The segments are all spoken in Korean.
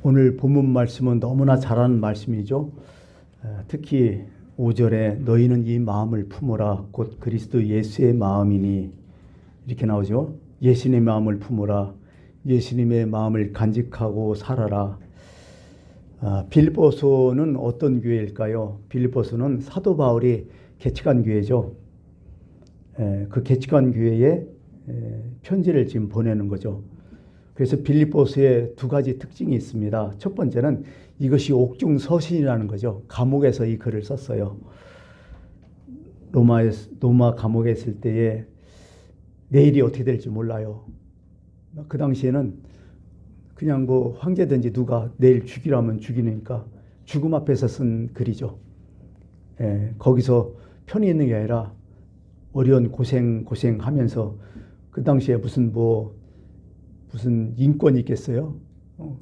오늘 본문 말씀은 너무나 잘하는 말씀이죠. 특히 5절에 너희는 이 마음을 품어라 곧 그리스도 예수의 마음이니 이렇게 나오죠. 예수님의 마음을 품어라. 예수님의 마음을 간직하고 살아라. 빌립보서는 어떤 교회일까요? 빌립보서는 사도 바울이 개척한 교회죠. 그 개척한 교회에 편지를 지금 보내는 거죠. 그래서 빌립보서에 두 가지 특징이 있습니다. 첫 번째는 이것이 옥중서신이라는 거죠. 감옥에서 이 글을 썼어요. 로마 감옥에 있을 때에 내일이 어떻게 될지 몰라요. 그 당시에는 그냥 뭐 황제든지 누가 내일 죽이라면 죽이니까 죽음 앞에서 쓴 글이죠. 거기서 편히 있는 게 아니라 어려운 고생하면서 그 당시에 무슨 인권이 있겠어요?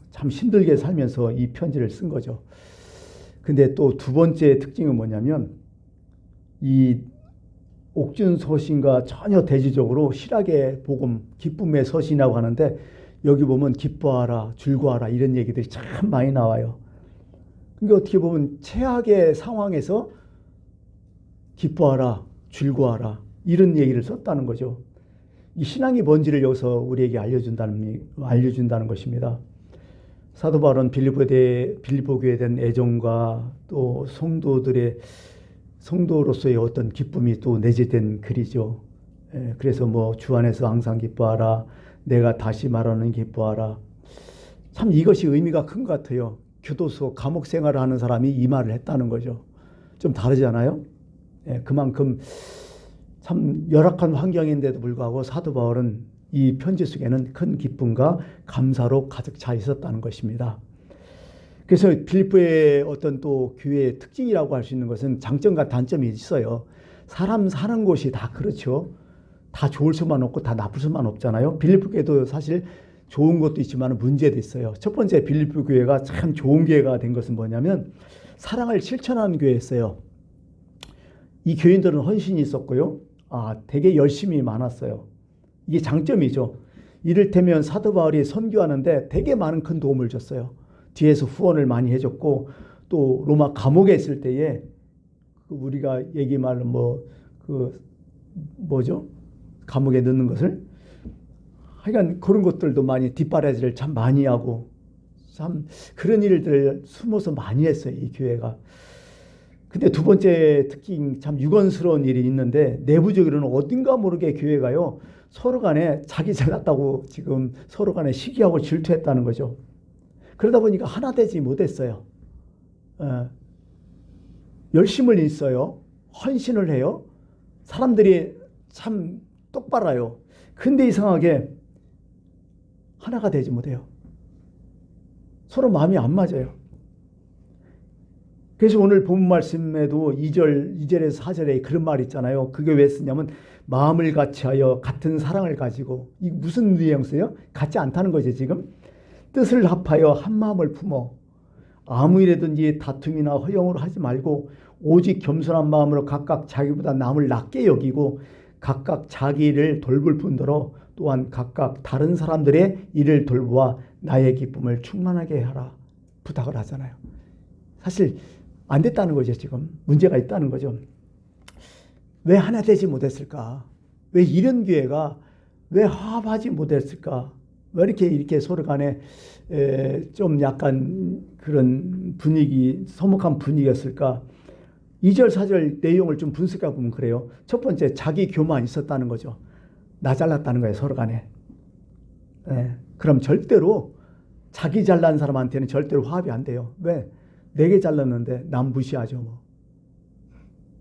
참 힘들게 살면서 이 편지를 쓴 거죠. 근데 또 두 번째 특징은 뭐냐면 이 옥중서신과 전혀 대지적으로 실학의 복음, 기쁨의 서신이라고 하는데 여기 보면 기뻐하라, 즐거워하라 이런 얘기들이 참 많이 나와요. 그러니까 어떻게 보면 최악의 상황에서 기뻐하라, 즐거워하라 이런 얘기를 썼다는 거죠. 이 신앙이 뭔지를 여기서 우리에게 알려준다는 것입니다. 사도 바울은 빌립보 교회에 대한 애정과 또 성도로서의 어떤 기쁨이 또 내재된 글이죠. 그래서 주 안에서 항상 기뻐하라, 내가 다시 말하는 기뻐하라. 참 이것이 의미가 큰 것 같아요. 교도소 감옥 생활을 하는 사람이 이 말을 했다는 거죠. 좀 다르잖아요. 그만큼 참 열악한 환경인데도 불구하고 사도 바울은 이 편지 속에는 큰 기쁨과 감사로 가득 차 있었다는 것입니다. 그래서 빌립보의 어떤 또 교회의 특징이라고 할 수 있는 것은 장점과 단점이 있어요. 사람 사는 곳이 다 그렇죠. 다 좋을 수만 없고 다 나쁠 수만 없잖아요. 빌립보 교회도 사실 좋은 것도 있지만 문제도 있어요. 첫 번째 빌립보 교회가 참 좋은 교회가 된 것은 뭐냐면 사랑을 실천하는 교회였어요. 이 교인들은 헌신이 있었고요. 되게 열심히 많았어요. 이게 장점이죠. 이를테면 사도 바울이 선교하는데 되게 많은 큰 도움을 줬어요. 뒤에서 후원을 많이 해줬고 또 로마 감옥에 있을 때에 우리가 얘기 말로 감옥에 넣는 것을 하여간 그런 것들도 많이 뒷바라지를 참 많이 하고 참 그런 일들을 숨어서 많이 했어요. 이 교회가. 근데 두 번째 특징 참 유건스러운 일이 있는데 내부적으로는 어딘가 모르게 교회가요 서로 간에 자기 잘났다고 지금 서로 간에 시기하고 질투했다는 거죠. 그러다 보니까 하나 되지 못했어요. 열심을 있어요. 헌신을 해요. 사람들이 참 똑바라요. 근데 이상하게 하나가 되지 못해요. 서로 마음이 안 맞아요. 그래서 오늘 본 말씀에도 2절에서 4절에 그런 말이 있잖아요. 그게 왜 쓰냐면 마음을 같이하여 같은 사랑을 가지고 이 무슨 뉘앙스예요? 같지 않다는 거죠 지금. 뜻을 합하여 한 마음을 품어 아무 일에든지 다툼이나 허영으로 하지 말고 오직 겸손한 마음으로 각각 자기보다 남을 낮게 여기고 각각 자기 일을 돌볼 뿐더러 또한 각각 다른 사람들의 일을 돌보아 나의 기쁨을 충만하게 하라 부탁을 하잖아요. 사실 안 됐다는 거죠. 지금 문제가 있다는 거죠. 왜 하나 되지 못했을까? 왜 이런 교회가 왜 화합하지 못했을까? 왜 이렇게 서로 간에 좀 약간 그런 분위기, 서먹한 분위기였을까? 2절, 4절 내용을 좀 분석해 보면 그래요. 첫 번째, 자기 교만 있었다는 거죠. 나 잘났다는 거예요, 서로 간에. 그럼 절대로 자기 잘난 사람한테는 절대로 화합이 안 돼요. 왜? 내게 잘났는데 남 무시하죠.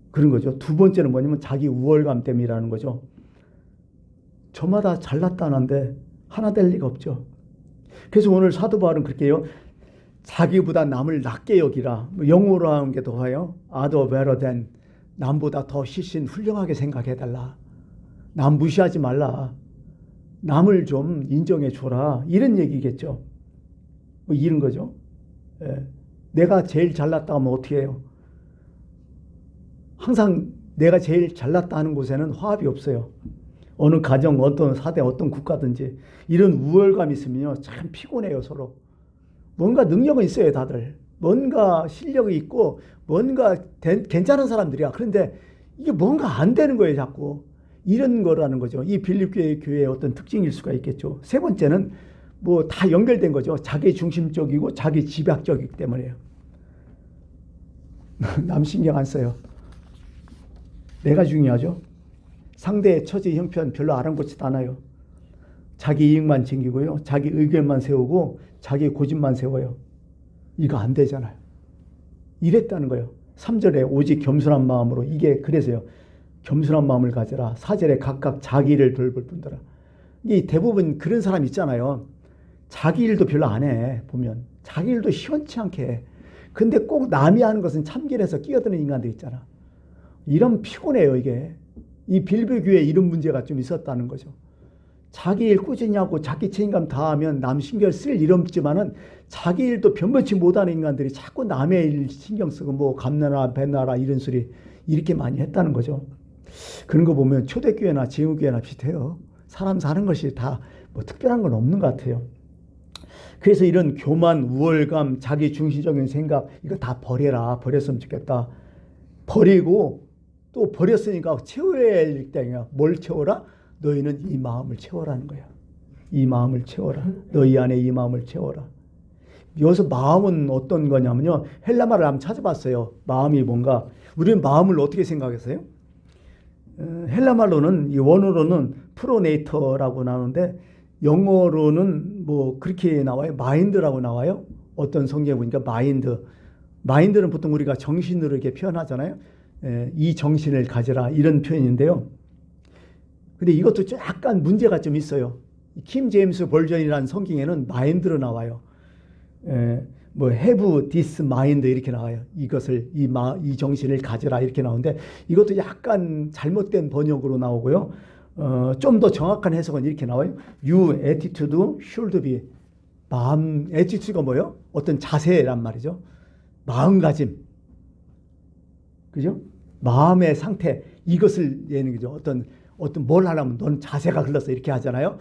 그런 거죠. 두 번째는 뭐냐면 자기 우월감 때문이라는 거죠. 저마다 잘났다는데 하나 될 리가 없죠. 그래서 오늘 사도 바울은 그렇게 해요. 자기보다 남을 낮게 여기라. 영어로 하는 게 더해요. other better than. 남보다 더 훨씬 훌륭하게 생각해달라. 남 무시하지 말라. 남을 좀 인정해 줘라. 이런 얘기겠죠. 이런 거죠. 내가 제일 잘났다 하면 어떻게 해요? 항상 내가 제일 잘났다 하는 곳에는 화합이 없어요. 어느 가정, 어떤 사대, 어떤 국가든지 이런 우월감이 있으면요 참 피곤해요 서로. 뭔가 능력은 있어요, 다들. 뭔가 실력이 있고 뭔가 괜찮은 사람들이야. 그런데 이게 뭔가 안 되는 거예요, 자꾸. 이런 거라는 거죠. 이 빌립교회 교회의 어떤 특징일 수가 있겠죠. 세 번째는 뭐 다 연결된 거죠. 자기 중심적이고 자기 집약적이기 때문에요. 남 신경 안 써요. 내가 중요하죠. 상대의 처지 형편 별로 아랑곳지도 않아요. 자기 이익만 챙기고요. 자기 의견만 세우고 자기 고집만 세워요. 이거 안 되잖아요. 이랬다는 거예요. 3절에 오직 겸손한 마음으로, 이게 그래서요. 겸손한 마음을 가져라. 4절에 각각 자기 일을 돌볼 뿐더라. 이 대부분 그런 사람 있잖아요. 자기 일도 별로 안 해. 보면 자기 일도 시원치 않게 해. 근데 꼭 남이 하는 것은 참견해서 끼어드는 인간들 있잖아. 이런 피곤해요, 이게. 이 빌립교회에 이런 문제가 좀 있었다는 거죠. 자기 일 꾸준히 하고 자기 책임감 다 하면 남 신경 쓸 일 없지만은 자기 일도 변변치 못하는 인간들이 자꾸 남의 일 신경 쓰고 뭐 감나라 배나라 이런 소리 이렇게 많이 했다는 거죠. 그런 거 보면 초대교회나 지금교회나 비슷해요. 사람 사는 것이 다 뭐 특별한 건 없는 것 같아요. 그래서 이런 교만, 우월감, 자기 중심적인 생각 이거 다 버려라. 버렸으면 좋겠다. 버리고 또 버렸으니까 채워야 할 때냐. 뭘 채워라? 너희는 이 마음을 채워라는 거야. 이 마음을 채워라. 너희 안에 이 마음을 채워라. 여기서 마음은 어떤 거냐면요. 헬라말을 한번 찾아봤어요. 마음이 뭔가. 우리는 마음을 어떻게 생각했어요? 헬라말로는 이 원어로는 프로네이터라고 나오는데 영어로는 뭐 그렇게 나와요. 마인드라고 나와요. 어떤 성경에 보니까 마인드. 마인드는 보통 우리가 정신으로 이렇게 표현하잖아요. 이 정신을 가져라 이런 표현인데요. 근데 이것도 약간 문제가 좀 있어요. 킹 제임스 버전이라는 성경에는 마인드로 나와요. 뭐 have this mind 이렇게 나와요. 이것을 이 정신을 가져라 이렇게 나오는데 이것도 약간 잘못된 번역으로 나오고요. 좀 더 정확한 해석은 이렇게 나와요. You attitude should be. 마음 attitude가 뭐예요? 어떤 자세란 말이죠. 마음가짐. 그죠? 마음의 상태 이것을 얘는 거죠. 어떤 뭘 하려면 넌 자세가 흘렀어 이렇게 하잖아요.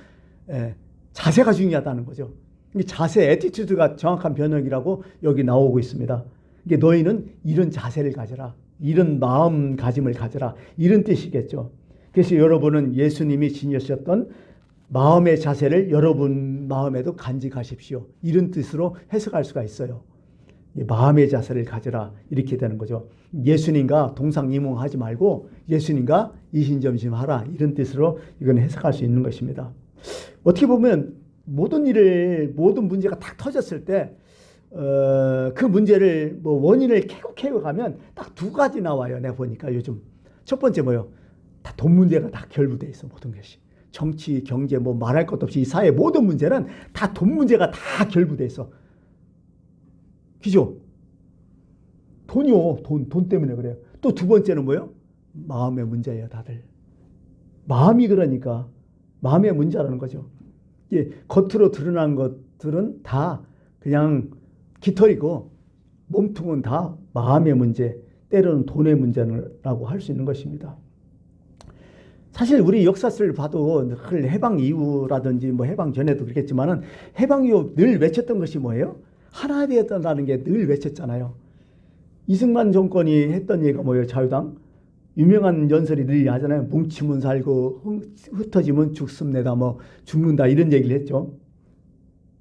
자세가 중요하다는 거죠. 자세, 애티튜드가 정확한 번역이라고 여기 나오고 있습니다. 이게 너희는 이런 자세를 가져라. 이런 마음가짐을 가져라. 이런 뜻이겠죠. 그래서 여러분은 예수님이 지니셨던 마음의 자세를 여러분 마음에도 간직하십시오. 이런 뜻으로 해석할 수가 있어요. 마음의 자세를 가져라. 이렇게 되는 거죠. 예수님과 동상이몽하지 말고 예수님과 이신점심하라. 이런 뜻으로 이건 해석할 수 있는 것입니다. 어떻게 보면 모든 문제가 딱 터졌을 때, 그 문제를 뭐 원인을 캐고 가면 딱 두 가지 나와요. 내가 보니까 요즘. 첫 번째 뭐예요? 다 돈 문제가 다 결부돼 있어. 모든 것이. 정치, 경제 뭐 말할 것도 없이 이 사회 모든 문제는 다 돈 문제가 다 결부돼 있어. 그죠? 돈이요. 돈 때문에 그래요. 또 두 번째는 뭐예요? 마음의 문제예요, 다들. 마음이 그러니까 마음의 문제라는 거죠. 겉으로 드러난 것들은 다 그냥 깃털이고 몸통은 다 마음의 문제, 때로는 돈의 문제라고 할 수 있는 것입니다. 사실 우리 역사를 봐도 해방 이후라든지 뭐 해방 전에도 그렇겠지만은 해방 이후 늘 외쳤던 것이 뭐예요? 하나 되었다는 게 늘 외쳤잖아요. 이승만 정권이 했던 얘기가 뭐예요? 자유당? 유명한 연설이 늘 하잖아요. 뭉치면 살고 흩어지면 죽습니다. 뭐 죽는다 이런 얘기를 했죠.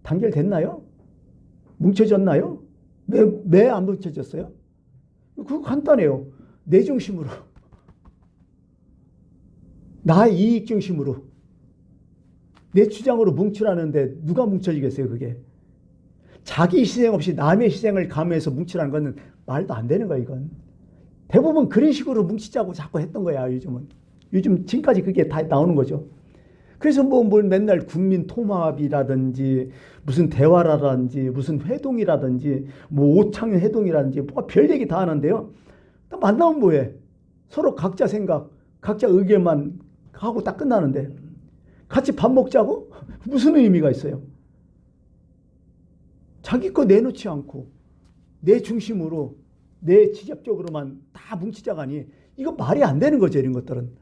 단결됐나요? 뭉쳐졌나요? 왜 안 뭉쳐졌어요? 그거 간단해요. 내 중심으로. 나 이익 중심으로. 내 주장으로 뭉치라는데 누가 뭉쳐지겠어요, 그게. 자기 희생 없이 남의 희생을 감해서 뭉치라는 건 말도 안 되는 거야, 이건. 대부분 그런 식으로 뭉치자고 자꾸 했던 거야, 요즘은. 요즘 지금까지 그게 다 나오는 거죠. 그래서 뭐 맨날 국민 통합이라든지 무슨 대화라든지 무슨 회동이라든지 뭐 오창 회동이라든지 뭐 별 얘기 다 하는데요. 딱 만나면 뭐해? 서로 각자 생각, 각자 의견만 하고 딱 끝나는데 같이 밥 먹자고? 무슨 의미가 있어요? 자기 거 내놓지 않고 내 중심으로 내 지적적으로만 다 뭉치자가니 이거 말이 안 되는 거죠. 이런 것들은.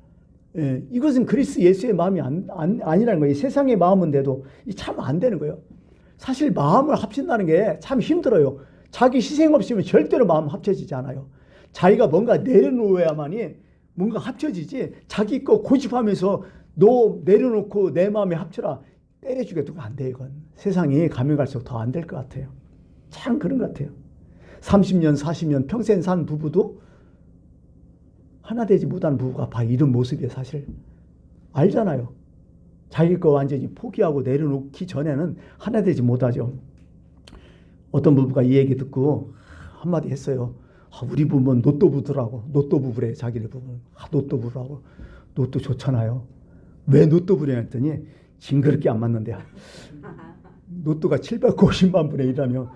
이것은 그리스 예수의 마음이 아니라는 거예요. 세상의 마음은 돼도 참 안 되는 거예요. 사실 마음을 합친다는 게 참 힘들어요. 자기 희생 없이면 절대로 마음 합쳐지지 않아요. 자기가 뭔가 내려놓아야만이 뭔가 합쳐지지, 자기 거 고집하면서 너 내려놓고 내 마음에 합쳐라 때려주게 두고 안 돼요. 이건 세상이 가면 갈수록 더 안 될 것 같아요. 참 그런 것 같아요. 30년 40년 평생 산 부부도 하나 되지 못한 부부가 봐 이런 모습이에요. 사실 알잖아요. 자기 거 완전히 포기하고 내려놓기 전에는 하나 되지 못하죠. 어떤 부부가 이 얘기 듣고 한마디 했어요. 우리 부부는 노또 부부라고. 노또 부부래. 자기네 부부는. 노또 부부라고. 노또 좋잖아요. 왜 노또 부부냐 했더니 징그럽게 안 맞는데요. 노또가 750만 분의 1이라며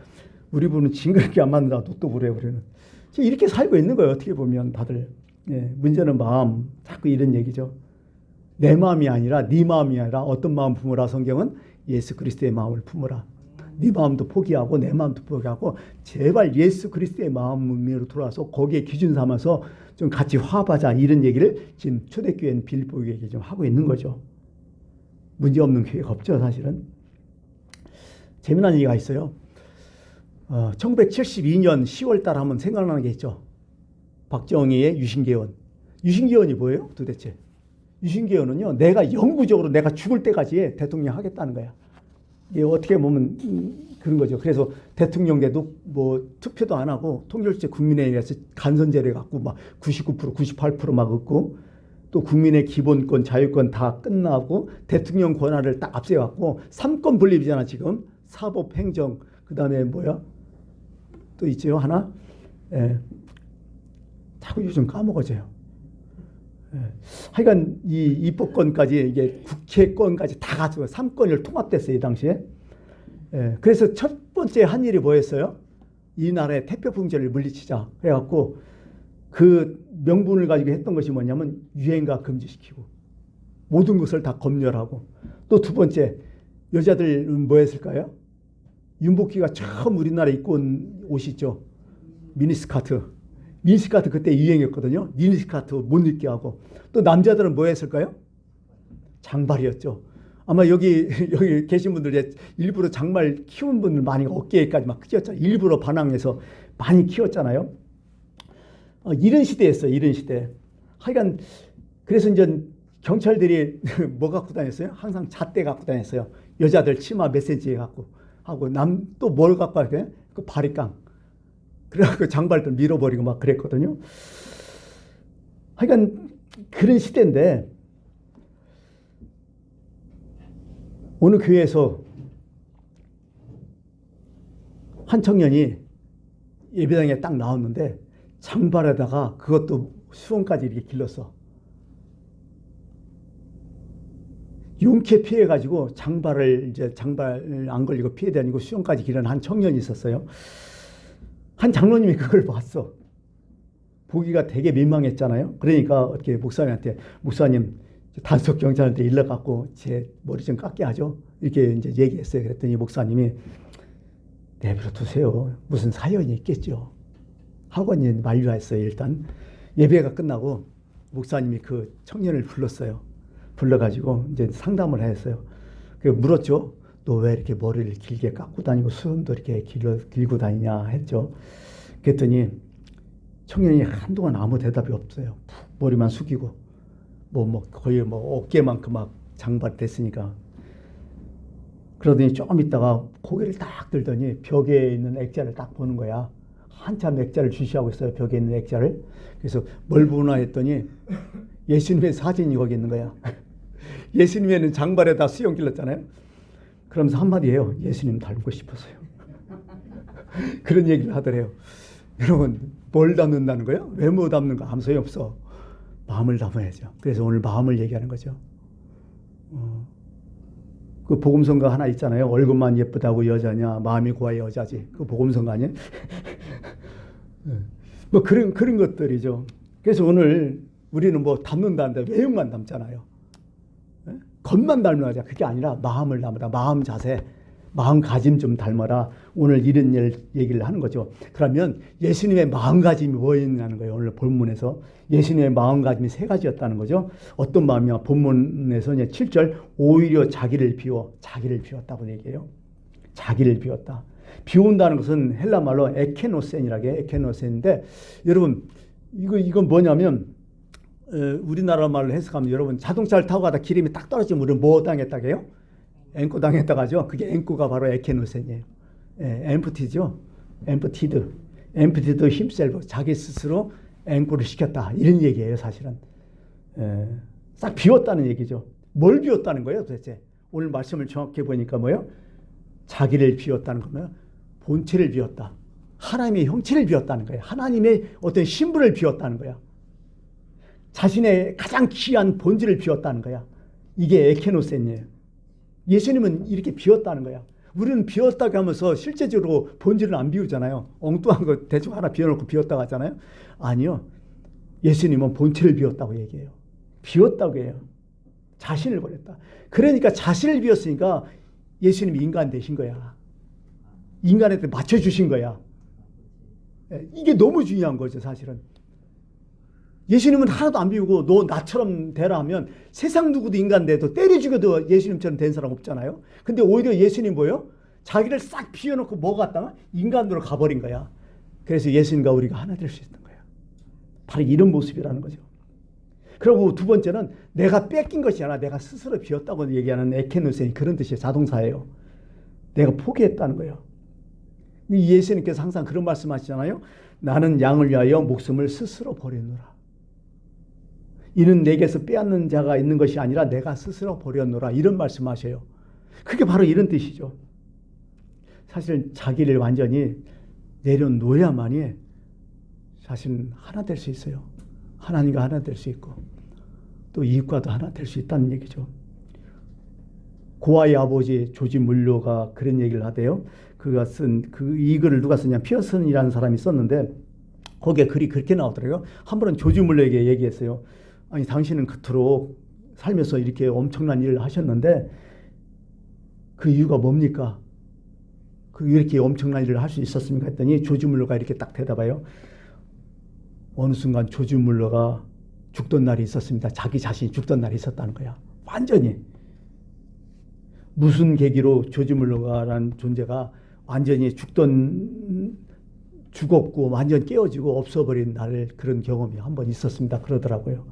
우리 부부는 징그럽게 안 맞는다. 노또 부부래요. 우리는. 이렇게 살고 있는 거예요. 어떻게 보면 다들. 예, 문제는 마음. 자꾸 이런 얘기죠. 내 마음이 아니라 네 마음이 아니라 어떤 마음 품으라. 성경은 예수 그리스도의 마음을 품으라. 네 마음도 포기하고 내 마음도 포기하고 제발 예수 그리스도의 마음으로 돌아와서 거기에 기준 삼아서 좀 같이 화합하자, 이런 얘기를 지금 초대교회는 빌립보 교회에 좀 하고 있는 거죠. 문제없는 교회가 없죠. 사실은. 재미난 얘기가 있어요. 1972년 10월 달 하면 생각나는 게 있죠. 박정희의 유신개헌. 유신개헌이 뭐예요 도대체? 유신개헌은요, 내가 영구적으로 내가 죽을 때까지 대통령 하겠다는 거야. 이게 어떻게 보면 그런 거죠. 그래서 대통령 돼도 뭐 투표도 안 하고 통일제 국민회의에서 간선제를 갖고 막 99%, 98%막 얻고, 또 국민의 기본권, 자유권 다 끝나고 대통령 권한을 딱 앞세워갖고 3권 분립이잖아 지금. 사법, 행정, 그 다음에 뭐야? 또 있죠 하나? 예. 자꾸 요즘 까먹어져요. 예. 하여간 이 입법권까지 이게 국회권까지 다 가지고 3권을 통합됐어요 이 당시에. 예. 그래서 첫 번째 한 일이 뭐였어요? 이 나라의 태표풍제를 물리치자 해갖고 그 명분을 가지고 했던 것이 뭐냐면 유행가 금지시키고 모든 것을 다 검열하고, 또 두 번째 여자들은 뭐 했을까요? 윤복희가 처음 우리나라에 입고 온 옷이 있죠. 미니스커트. 미니스커트 그때 유행이었거든요. 미니스커트 못 입게 하고. 또 남자들은 뭐 했을까요? 장발이었죠. 아마 여기 계신 분들 일부러 장발 키운 분들 많이 어깨까지 막 키웠잖아요. 일부러 반항해서 많이 키웠잖아요. 이런 시대였어요. 이런 시대. 하여간 그래서 이제 경찰들이 뭐 갖고 다녔어요? 항상 잣대 갖고 다녔어요. 여자들 치마 몇 센치 갖고 하고, 남 또 뭘 갖고 할까요? 그 바리깡. 그래갖고 장발들 밀어버리고 막 그랬거든요. 하여간 그런 시대인데 어느 교회에서 한 청년이 예배당에 딱 나왔는데 장발에다가 그것도 수원까지 이렇게 길렀어. 용케 피해가지고 장발 안 걸리고 피해 다니고 수영까지 기른 한 청년이 있었어요. 한 장로님이 그걸 봤어. 보기가 되게 민망했잖아요. 그러니까 어떻게 목사님한테, 목사님 단속 경찰한테 일러갖고 제 머리 좀 깎게 하죠. 이렇게 이제 얘기했어요. 그랬더니 목사님이 내버려 두세요. 무슨 사연이 있겠죠. 하고 이제 만류했어요. 일단 예배가 끝나고 목사님이 그 청년을 불렀어요. 불러가지고 이제 상담을 했어요. 그 물었죠. 너 왜 이렇게 머리를 길게 깎고 다니고 수염도 이렇게 길고 다니냐 했죠. 그랬더니 청년이 한동안 아무 대답이 없어요. 머리만 숙이고 거의 어깨만큼 막 장발 됐으니까. 그러더니 조금 있다가 고개를 딱 들더니 벽에 있는 액자를 딱 보는 거야. 한참 액자를 주시하고 있어요. 벽에 있는 액자를. 그래서 뭘 보나 했더니 예수님의 사진이 거기 있는 거야. 예수님에는 장발에다 수염 길렀잖아요. 그러면서 한마디 해요. 예수님 닮고 싶어서요. 그런 얘기를 하더래요. 여러분, 뭘 담는다는 거예요? 외모 담는 거 아무 소용 없어. 마음을 담아야죠. 그래서 오늘 마음을 얘기하는 거죠. 그 복음성가 하나 있잖아요. 얼굴만 예쁘다고 여자냐, 마음이 고와야 여자지. 그 복음성가 아니에요? 뭐 그런 것들이죠. 그래서 오늘 우리는 뭐 담는다는데 외형만 담잖아요. 겉만 닮아야. 그게 아니라 마음을 담아라. 마음 자세, 마음가짐 좀 닮아라. 오늘 이런 얘기를 하는 거죠. 그러면 예수님의 마음가짐이 뭐였냐는 거예요. 오늘 본문에서 예수님의 마음가짐이 세 가지였다는 거죠. 어떤 마음이야? 본문에서 7절 오히려 자기를 비웠다고 얘기해요. 자기를 비웠다. 비운다는 것은 헬라 말로 에케노센이라고 해요. 에케노센인데 여러분 이건 뭐냐면 우리나라 말로 해석하면 여러분 자동차를 타고 가다 기름이 딱 떨어지면 우리는 뭐 당했다고 해요? 앵꼬 당했다고 하죠. 그게 앵꼬가 바로 에케노센이에요. 엠프티죠. 엠프티드 힘셀프 자기 스스로 앵꼬를 시켰다. 이런 얘기예요 사실은. 싹 비웠다는 얘기죠. 뭘 비웠다는 거예요 도대체? 오늘 말씀을 정확히 보니까 뭐예요? 자기를 비웠다는 거면 본체를 비웠다. 하나님의 형체를 비웠다는 거예요. 하나님의 어떤 신분을 비웠다는 거야. 자신의 가장 귀한 본질을 비웠다는 거야. 이게 에케노센이에요. 예수님은 이렇게 비웠다는 거야. 우리는 비웠다고 하면서 실제적으로 본질을 안 비우잖아요. 엉뚱한 거 대충 하나 비워놓고 비웠다고 하잖아요. 아니요. 예수님은 본체를 비웠다고 얘기해요. 비웠다고 해요. 자신을 버렸다. 그러니까 자신을 비웠으니까 예수님이 인간 되신 거야. 인간한테 맞춰주신 거야. 이게 너무 중요한 거죠 사실은. 예수님은 하나도 안 비우고 너 나처럼 되라 하면 세상 누구도 인간 돼도 때려 죽여도 예수님처럼 된 사람 없잖아요. 근데 오히려 예수님 뭐예요? 자기를 싹 비워놓고 뭐 갔다가 인간으로 가버린 거야. 그래서 예수님과 우리가 하나 될 수 있는 거야. 바로 이런 모습이라는 거죠. 그리고 두 번째는 내가 뺏긴 것이 아니라 내가 스스로 비웠다고 얘기하는 에케노센이 그런 뜻이에요. 자동사예요. 내가 포기했다는 거예요. 예수님께서 항상 그런 말씀하시잖아요. 나는 양을 위하여 목숨을 스스로 버렸노라. 이는 내게서 빼앗는 자가 있는 것이 아니라 내가 스스로 버렸노라. 이런 말씀하셔요. 그게 바로 이런 뜻이죠. 사실 자기를 완전히 내려놓아야만이 사실은 하나 될 수 있어요. 하나님과 하나 될 수 있고 또 이웃과도 하나 될 수 있다는 얘기죠. 고아의 아버지 조지 물러가 그런 얘기를 하대요. 그가 쓴 이 글을 누가 썼냐? 피어슨이라는 사람이 썼는데 거기에 글이 그렇게 나오더라고요. 한 번은 조지 물러에게 얘기했어요. 아니 당신은 그토록 살면서 이렇게 엄청난 일을 하셨는데 그 이유가 뭡니까? 이렇게 엄청난 일을 할 수 있었습니까? 했더니 조지 물러가 이렇게 딱 대답해요. 어느 순간 조지 물러가 죽던 날이 있었습니다. 자기 자신이 죽던 날이 있었다는 거야. 완전히. 무슨 계기로 조지 물러가라는 존재가 완전히 죽었고 완전 깨어지고 없어버린 날 그런 경험이 한번 있었습니다. 그러더라고요.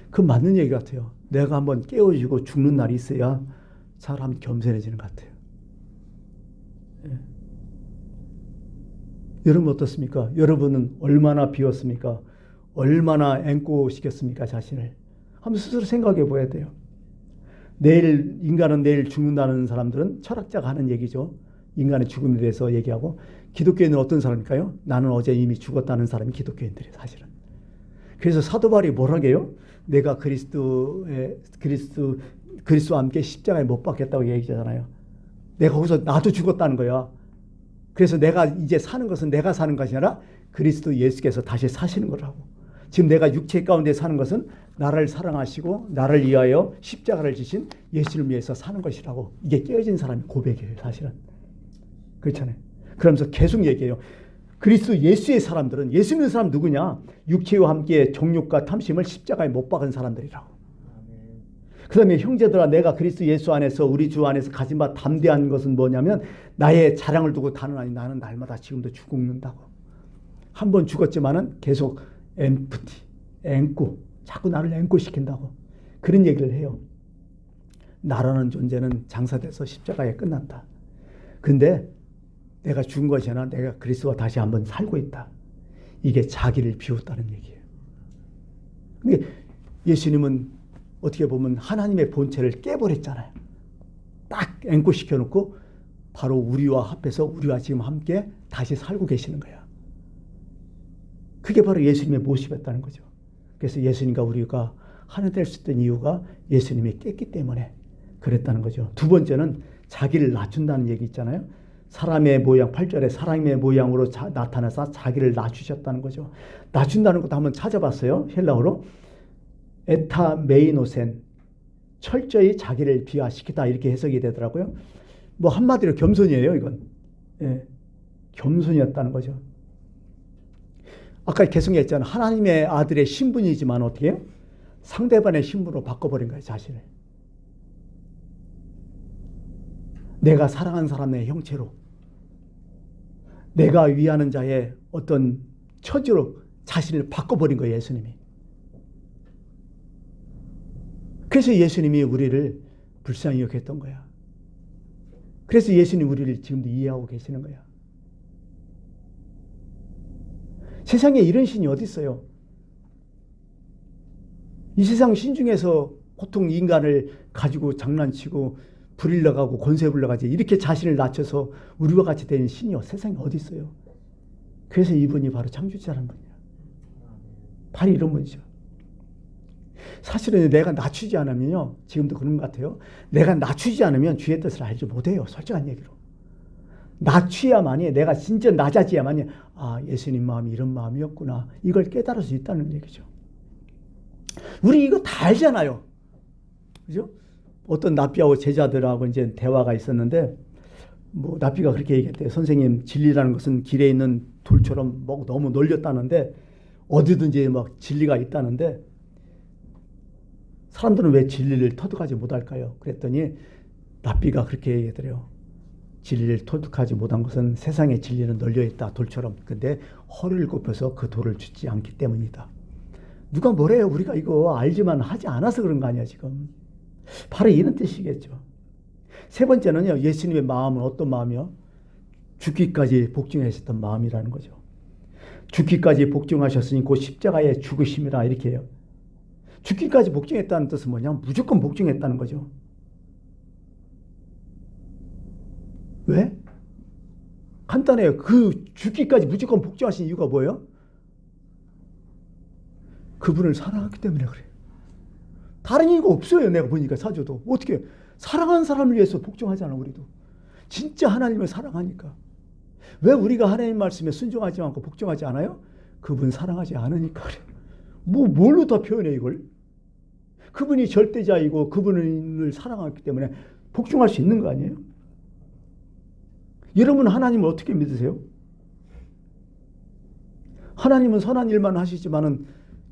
그 맞는 얘기 같아요. 내가 한번 깨어지고 죽는 날이 있어야 사람 겸손해지는 것 같아요. 예. 여러분 어떻습니까? 여러분은 얼마나 비웠습니까? 얼마나 앵꼬 시켰습니까? 자신을. 한번 스스로 생각해 봐야 돼요. 인간은 내일 죽는다는 사람들은 철학자가 하는 얘기죠. 인간의 죽음에 대해서 얘기하고 기독교인은 어떤 사람일까요? 나는 어제 이미 죽었다는 사람이 기독교인들이에요. 사실은. 그래서 사도 바울이 뭐라고 해요? 내가 그리스도와 함께 십자가에 못 박혔다고 얘기하잖아요. 내가 거기서 나도 죽었다는 거야. 그래서 내가 이제 사는 것은 내가 사는 것이 아니라 그리스도 예수께서 다시 사시는 거라고. 지금 내가 육체 가운데 사는 것은 나를 사랑하시고 나를 위하여 십자가를 지신 예수를 위해서 사는 것이라고. 이게 깨어진 사람이 고백이에요. 사실은. 그렇잖아요. 그러면서 계속 얘기해요. 그리스도 예수의 사람들은 예수 믿는 사람 누구냐? 육체와 함께 정욕과 탐심을 십자가에 못 박은 사람들이라고. 그 다음에 형제들아 내가 그리스도 예수 안에서 우리 주 안에서 가진 바 담대한 것은 뭐냐면 나의 자랑을 두고 다는 나는 날마다 지금도 죽는다고. 한 번 죽었지만은 계속 앵꼬 자꾸 나를 앵꼬 시킨다고. 그런 얘기를 해요. 나라는 존재는 장사돼서 십자가에 끝난다. 근데 내가 죽은 것이 아니라 내가 그리스도와 다시 한번 살고 있다. 이게 자기를 비웠다는 얘기예요. 근데 예수님은 어떻게 보면 하나님의 본체를 깨버렸잖아요. 딱 앵꼬 시켜놓고 바로 우리와 합해서 우리와 지금 함께 다시 살고 계시는 거야. 그게 바로 예수님의 모습이었다는 거죠. 그래서 예수님과 우리가 하나 될 수 있던 이유가 예수님이 깼기 때문에 그랬다는 거죠. 두 번째는 자기를 낮춘다는 얘기 있잖아요. 사람의 모양, 8절에 사람의 모양으로 나타나서 자기를 낮추셨다는 거죠. 낮춘다는 것도 한번 찾아봤어요. 헬라어로. 에타메이노센, 철저히 자기를 비하시키다 이렇게 해석이 되더라고요. 뭐 한마디로 겸손이에요. 이건. 예, 겸손이었다는 거죠. 아까 계속 했잖아요. 하나님의 아들의 신분이지만 어떻게 해요? 상대방의 신분으로 바꿔버린 거예요. 자신을. 내가 사랑하는 사람의 형체로, 내가 위하는 자의 어떤 처지로 자신을 바꿔버린 거예요, 예수님이. 그래서 예수님이 우리를 불쌍히 여겼던 거야. 그래서 예수님이 우리를 지금도 이해하고 계시는 거야. 세상에 이런 신이 어디 있어요? 이 세상 신 중에서 보통 인간을 가지고 장난치고 부릴러가고 권세 불러가지 이렇게 자신을 낮춰서 우리와 같이 되는 신이 세상에 어디 있어요? 그래서 이분이 바로 창조자라는 분이야. 바로 이런 분이죠. 사실은 내가 낮추지 않으면요, 지금도 그런 것 같아요. 내가 낮추지 않으면 주의 뜻을 알지 못해요. 솔직한 얘기로. 낮추야만이, 내가 진짜 낮아져야만이, 아, 예수님 마음이 이런 마음이었구나, 이걸 깨달을 수 있다는 얘기죠. 우리 이거 다 알잖아요. 그죠? 어떤 납비하고 제자들하고 이제 대화가 있었는데, 뭐 납비가 그렇게 얘기했대요. 선생님, 진리라는 것은 길에 있는 돌처럼 뭐 너무 널렸다는데, 어디든지 막 진리가 있다는데, 사람들은 왜 진리를 터득하지 못할까요? 그랬더니 납비가 그렇게 얘기하더래요. 진리를 터득하지 못한 것은 세상의 진리는 널려있다, 돌처럼. 근데 허리를 굽혀서 그 돌을 줍지 않기 때문이다. 누가 뭐래요? 우리가 이거 알지만 하지 않아서 그런 거 아니야, 지금. 바로 이런 뜻이겠죠. 세 번째는요, 예수님의 마음은 어떤 마음이요? 죽기까지 복종하셨던 마음이라는 거죠. 죽기까지 복종하셨으니 곧 십자가에 죽으심이라, 이렇게 해요. 죽기까지 복종했다는 뜻은 뭐냐면 무조건 복종했다는 거죠. 왜? 간단해요. 그 죽기까지 무조건 복종하신 이유가 뭐예요? 그분을 사랑하기 때문에 그래요. 다른 이유가 없어요. 내가 보니까 사조도. 어떻게 사랑하는 사람을 위해서 복종하잖아, 우리도. 진짜 하나님을 사랑하니까. 왜 우리가 하나님 말씀에 순종하지 않고 복종하지 않아요? 그분 사랑하지 않으니까 그래요. 뭘로 다 표현해, 이걸? 그분이 절대자이고 그분을 사랑하기 때문에 복종할 수 있는 거 아니에요? 여러분, 하나님을 어떻게 믿으세요? 하나님은 선한 일만 하시지만은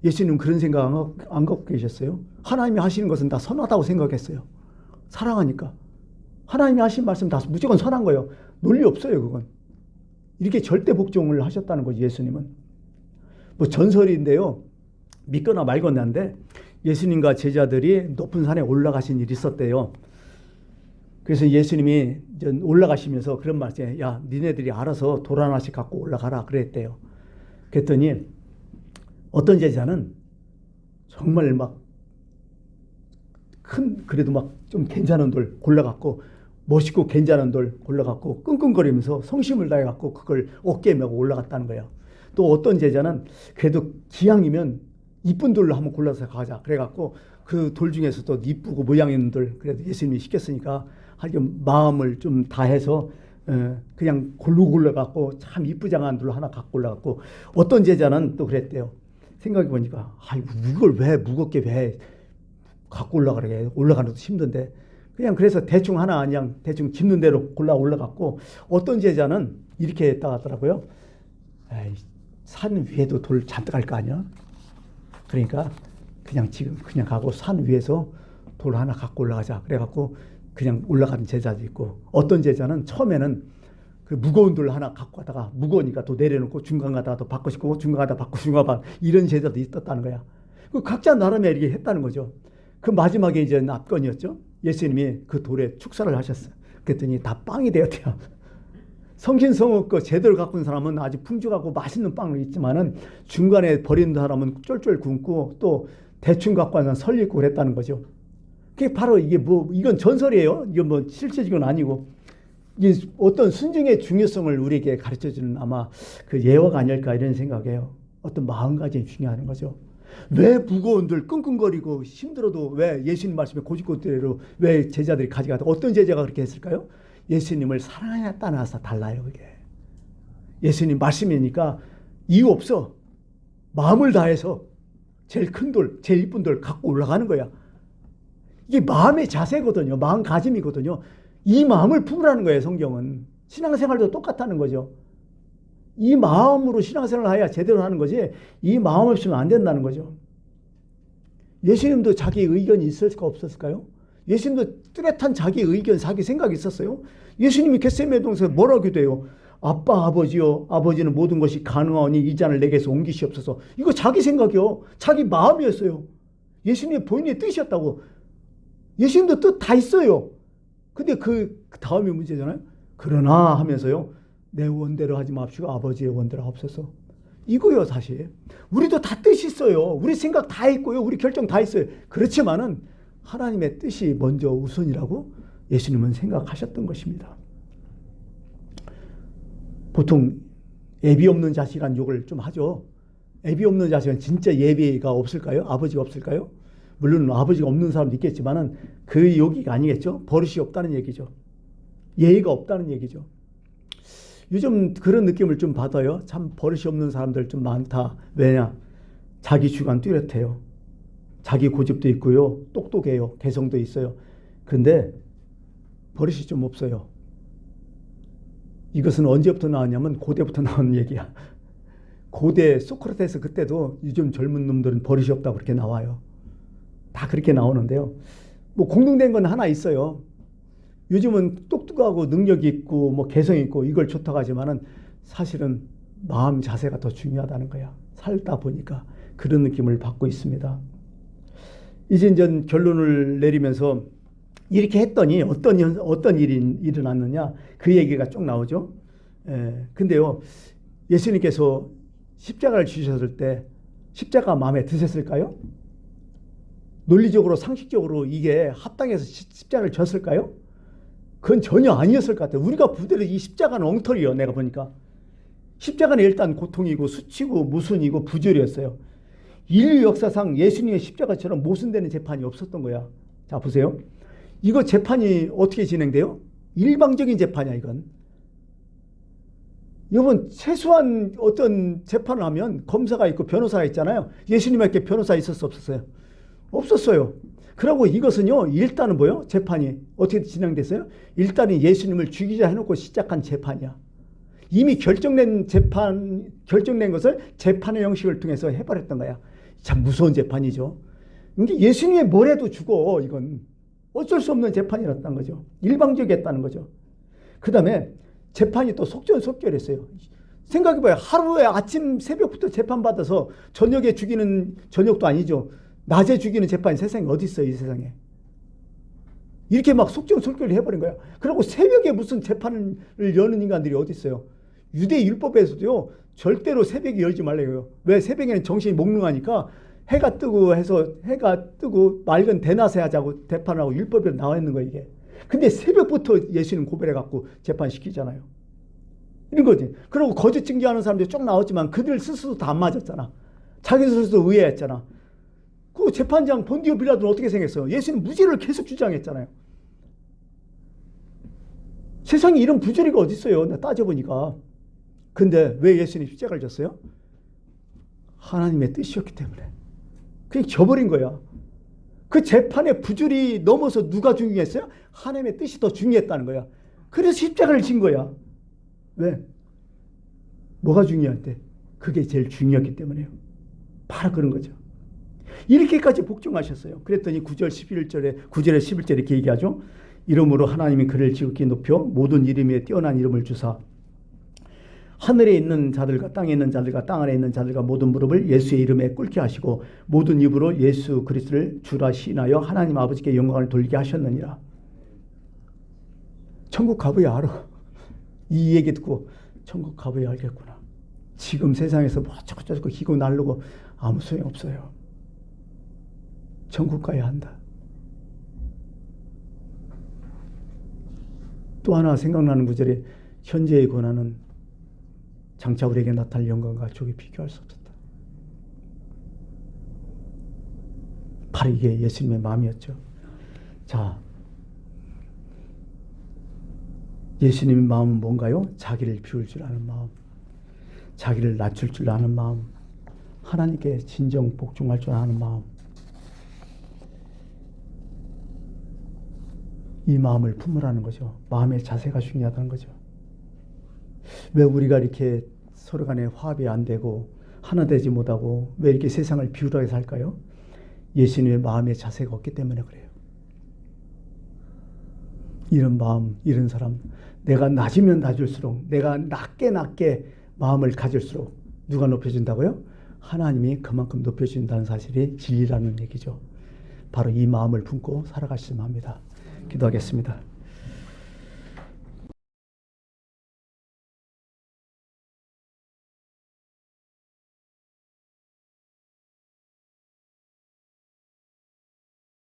예수님은 그런 생각 안 갖고 계셨어요? 하나님이 하시는 것은 다 선하다고 생각했어요. 사랑하니까. 하나님이 하신 말씀 다 무조건 선한 거예요. 논리 없어요, 그건. 이렇게 절대 복종을 하셨다는 거죠, 예수님은. 뭐 전설인데요. 믿거나 말거나인데 예수님과 제자들이 높은 산에 올라가신 일이 있었대요. 그래서 예수님이 올라가시면서 그런 말씀에, 야, 니네들이 알아서 돌 하나씩 갖고 올라가라 그랬대요. 그랬더니 어떤 제자는 정말 막 그래도 막 좀 괜찮은 돌 골라갖고, 멋있고 괜찮은 돌 골라갖고 끙끙거리면서 성심을 다해갖고 그걸 어깨에 메고 올라갔다는 거예요. 또 어떤 제자는 그래도 기왕이면 이쁜 돌로 한번 골라서 가자 그래갖고 그 돌 중에서도 이쁘고 모양 있는 돌, 그래도 예수님이 시켰으니까 하여튼 마음을 좀 다해서 그냥 골라갖고 참 이쁘장한 돌 하나 갖고 올라갔고, 어떤 제자는 또 그랬대요. 생각해보니까 아이고, 이걸 왜 무겁게 왜 갖고 올라가래, 올라가는 것도 힘든데 그냥 그래서 대충 하나 그냥 대충 짚는 대로 올라갔고, 어떤 제자는 이렇게 했다 하더라고요. 에이, 산 위에도 돌 잔뜩 할 거 아니야? 그러니까 그냥 지금 그냥 가고 산 위에서 돌 하나 갖고 올라가자 그래갖고 그냥 올라가는 제자도 있고, 어떤 제자는 처음에는 그 무거운 돌 하나 갖고 가다가 무거우니까 또 내려놓고 중간 가다가 또 바꿔 싣고 중간 가다가 바꿔 중간 바 이런 제자도 있었다는 거야. 그 각자 나름의 이렇게 했다는 거죠. 그 마지막에 이제 납건이었죠. 예수님이 그 돌에 축사를 하셨어요. 그랬더니 다 빵이 되었대요. 성신성의껏 제대로 갖고 있는 사람은 아주 풍족하고 맛있는 빵을 있지만은 중간에 버리는 사람은 쫄쫄 굶고 또 대충 갖고 와서 설리고 그랬다는 거죠. 그게 바로 이게 이건 전설이에요. 이건 뭐 실제적은 아니고, 이게 어떤 순종의 중요성을 우리에게 가르쳐주는 아마 그 예화가 아닐까 이런 생각이에요. 어떤 마음가짐이 중요한 거죠. 왜 무거운들 끙끙거리고 힘들어도 왜 예수님 말씀에 고집고대로 왜 제자들이 가져가다, 어떤 제자가 그렇게 했을까요? 예수님을 사랑하냐 따라서 달라요. 그게 예수님 말씀이니까 이유 없어. 마음을 다해서 제일 큰 돌, 제일 이쁜 돌 갖고 올라가는 거야. 이게 마음의 자세거든요. 마음가짐이거든요. 이 마음을 품으라는 거예요. 성경은. 신앙생활도 똑같다는 거죠. 이 마음으로 신앙생활을 해야 제대로 하는 거지, 이 마음 없이는 안 된다는 거죠. 예수님도 자기 의견이 있을까 없었을까요? 예수님도 뚜렷한 자기 의견, 자기 생각이 있었어요. 예수님이 겟세마네 동산에서 뭐라고 기도해요? 아빠, 아버지요, 아버지는 모든 것이 가능하오니 이 잔을 내게서 옮기시옵소서. 이거 자기 생각이요. 자기 마음이었어요. 예수님의 본인의 뜻이었다고. 예수님도 뜻 다 있어요. 근데 그 다음이 문제잖아요. 그러나 하면서요. 내 원대로 하지 맙시고 아버지의 원대로 하옵소서. 이거요 사실. 우리도 다 뜻이 있어요. 우리 생각 다 있고요. 우리 결정 다 있어요. 그렇지만은 하나님의 뜻이 먼저 우선이라고 예수님은 생각하셨던 것입니다. 보통 애비 없는 자식이란 욕을 좀 하죠. 애비 없는 자식은 진짜 예비가 없을까요? 아버지가 없을까요? 물론 아버지가 없는 사람도 있겠지만은 그 욕이 아니겠죠. 버릇이 없다는 얘기죠. 예의가 없다는 얘기죠. 요즘 그런 느낌을 좀 받아요. 참 버릇이 없는 사람들 좀 많다. 왜냐? 자기 주관 뚜렷해요. 자기 고집도 있고요. 똑똑해요. 개성도 있어요. 그런데 버릇이 좀 없어요. 이것은 언제부터 나왔냐면 고대부터 나온 얘기야. 고대 소크라테스 그때도 요즘 젊은 놈들은 버릇이 없다고 그렇게 나와요. 다 그렇게 나오는데요. 뭐 공통된 건 하나 있어요. 요즘은 똑똑하고 능력이 있고 뭐 개성이 있고 이걸 좋다고 하지만은 사실은 마음 자세가 더 중요하다는 거야. 살다 보니까 그런 느낌을 받고 있습니다. 이제 결론을 내리면서 이렇게 했더니 어떤 일이 일어났느냐 그 얘기가 쭉 나오죠. 근데요 예수님께서 십자가를 주셨을 때 십자가 마음에 드셨을까요? 논리적으로 상식적으로 이게 합당해서 십자가를 졌을까요? 그건 전혀 아니었을 것 같아요. 우리가 부대로 이 십자가는 엉터리요. 내가 보니까 십자가는 일단 고통이고 수치고 모순이고 부조리였어요. 인류 역사상 예수님의 십자가처럼 모순되는 재판이 없었던 거야. 자 보세요. 이거 재판이 어떻게 진행돼요? 일방적인 재판이야 이건. 여러분 최소한 어떤 재판을 하면 검사가 있고 변호사가 있잖아요. 예수님에게 변호사 있었어 없었어요? 없었어요. 그리고 이것은요 일단은 뭐예요? 재판이 어떻게 진행됐어요? 일단은 예수님을 죽이자 해놓고 시작한 재판이야. 이미 결정된 것을 재판의 형식을 통해서 해버렸던 거야. 참 무서운 재판이죠. 근데 예수님이 뭘 해도 죽어. 이건 어쩔 수 없는 재판이었다는 거죠. 일방적이었다는 거죠. 그 다음에 재판이 또 속전속결했어요. 생각해봐요. 하루에 아침 새벽부터 재판받아서 저녁에 죽이는, 저녁도 아니죠. 낮에 죽이는 재판이 세상에 어디 있어요, 이 세상에. 이렇게 막 속전속결을 해버린 거야. 그리고 새벽에 무슨 재판을 여는 인간들이 어디 있어요. 유대 율법에서도요, 절대로 새벽에 열지 말래요. 왜? 새벽에는 정신이 몽롱하니까 해가 뜨고 해서 해가 뜨고 맑은 대낮에 하자고 재판하고 율법에 나와 있는 거예요, 이게. 근데 새벽부터 예수님 고발해갖고 재판시키잖아요. 이런 거지. 그리고 거짓 증거하는 사람들이 쭉 나왔지만 그들 스스로 다 안 맞았잖아. 자기 스스로 의아했잖아. 그 재판장 본디오 빌라도는 어떻게 생겼어요? 예수님 무죄를 계속 주장했잖아요. 세상에 이런 부조리가 어디 있어요? 나 따져보니까. 근데 왜 예수님 십자가를 졌어요? 하나님의 뜻이었기 때문에. 그냥 져버린 거야. 그 재판의 부조리 넘어서 누가 중요했어요? 하나님의 뜻이 더 중요했다는 거야. 그래서 십자가를 진 거야. 왜? 뭐가 중요한데? 그게 제일 중요했기 때문에요. 바로 그런 거죠. 이렇게까지 복종하셨어요. 그랬더니 9절 11절에 9절에 11절에 이렇게 얘기하죠. 이름으로 하나님이 그를 지극히 높여 모든 이름 위에 뛰어난 이름을 주사 하늘에 있는 자들과 땅에 있는 자들과 땅 아래에 있는 자들과 모든 무릎을 예수의 이름에 꿇게 하시고 모든 입으로 예수 그리스도를 주라 시인하여 하나님 아버지께 영광을 돌리게 하셨느니라. 천국 가봐야 알아. 이 얘기 듣고 천국 가봐야 알겠구나. 지금 세상에서 뭐 어쩌고저쩌고 기고 날르고 아무 소용없어요. 천국 가야 한다. 또 하나 생각나는 구절이 현재의 고난은 장차 우리에게 나타날 영광과 족이 비교할 수 없었다. 바로 이게 예수님의 마음이었죠. 자, 예수님의 마음은 뭔가요? 자기를 비울 줄 아는 마음, 자기를 낮출 줄 아는 마음, 하나님께 진정 복종할 줄 아는 마음. 이 마음을 품으라는 거죠. 마음의 자세가 중요하다는 거죠. 왜 우리가 이렇게 서로 간에 화합이 안 되고 하나 되지 못하고 왜 이렇게 세상을 비우하게 살까요? 예수님의 마음의 자세가 없기 때문에 그래요. 이런 마음, 이런 사람, 내가 낮으면 낮을수록, 내가 낮게 마음을 가질수록 누가 높여준다고요? 하나님이 그만큼 높여준다는 사실이 진리라는 얘기죠. 바로 이 마음을 품고 살아가시면 합니다. 기도하겠습니다.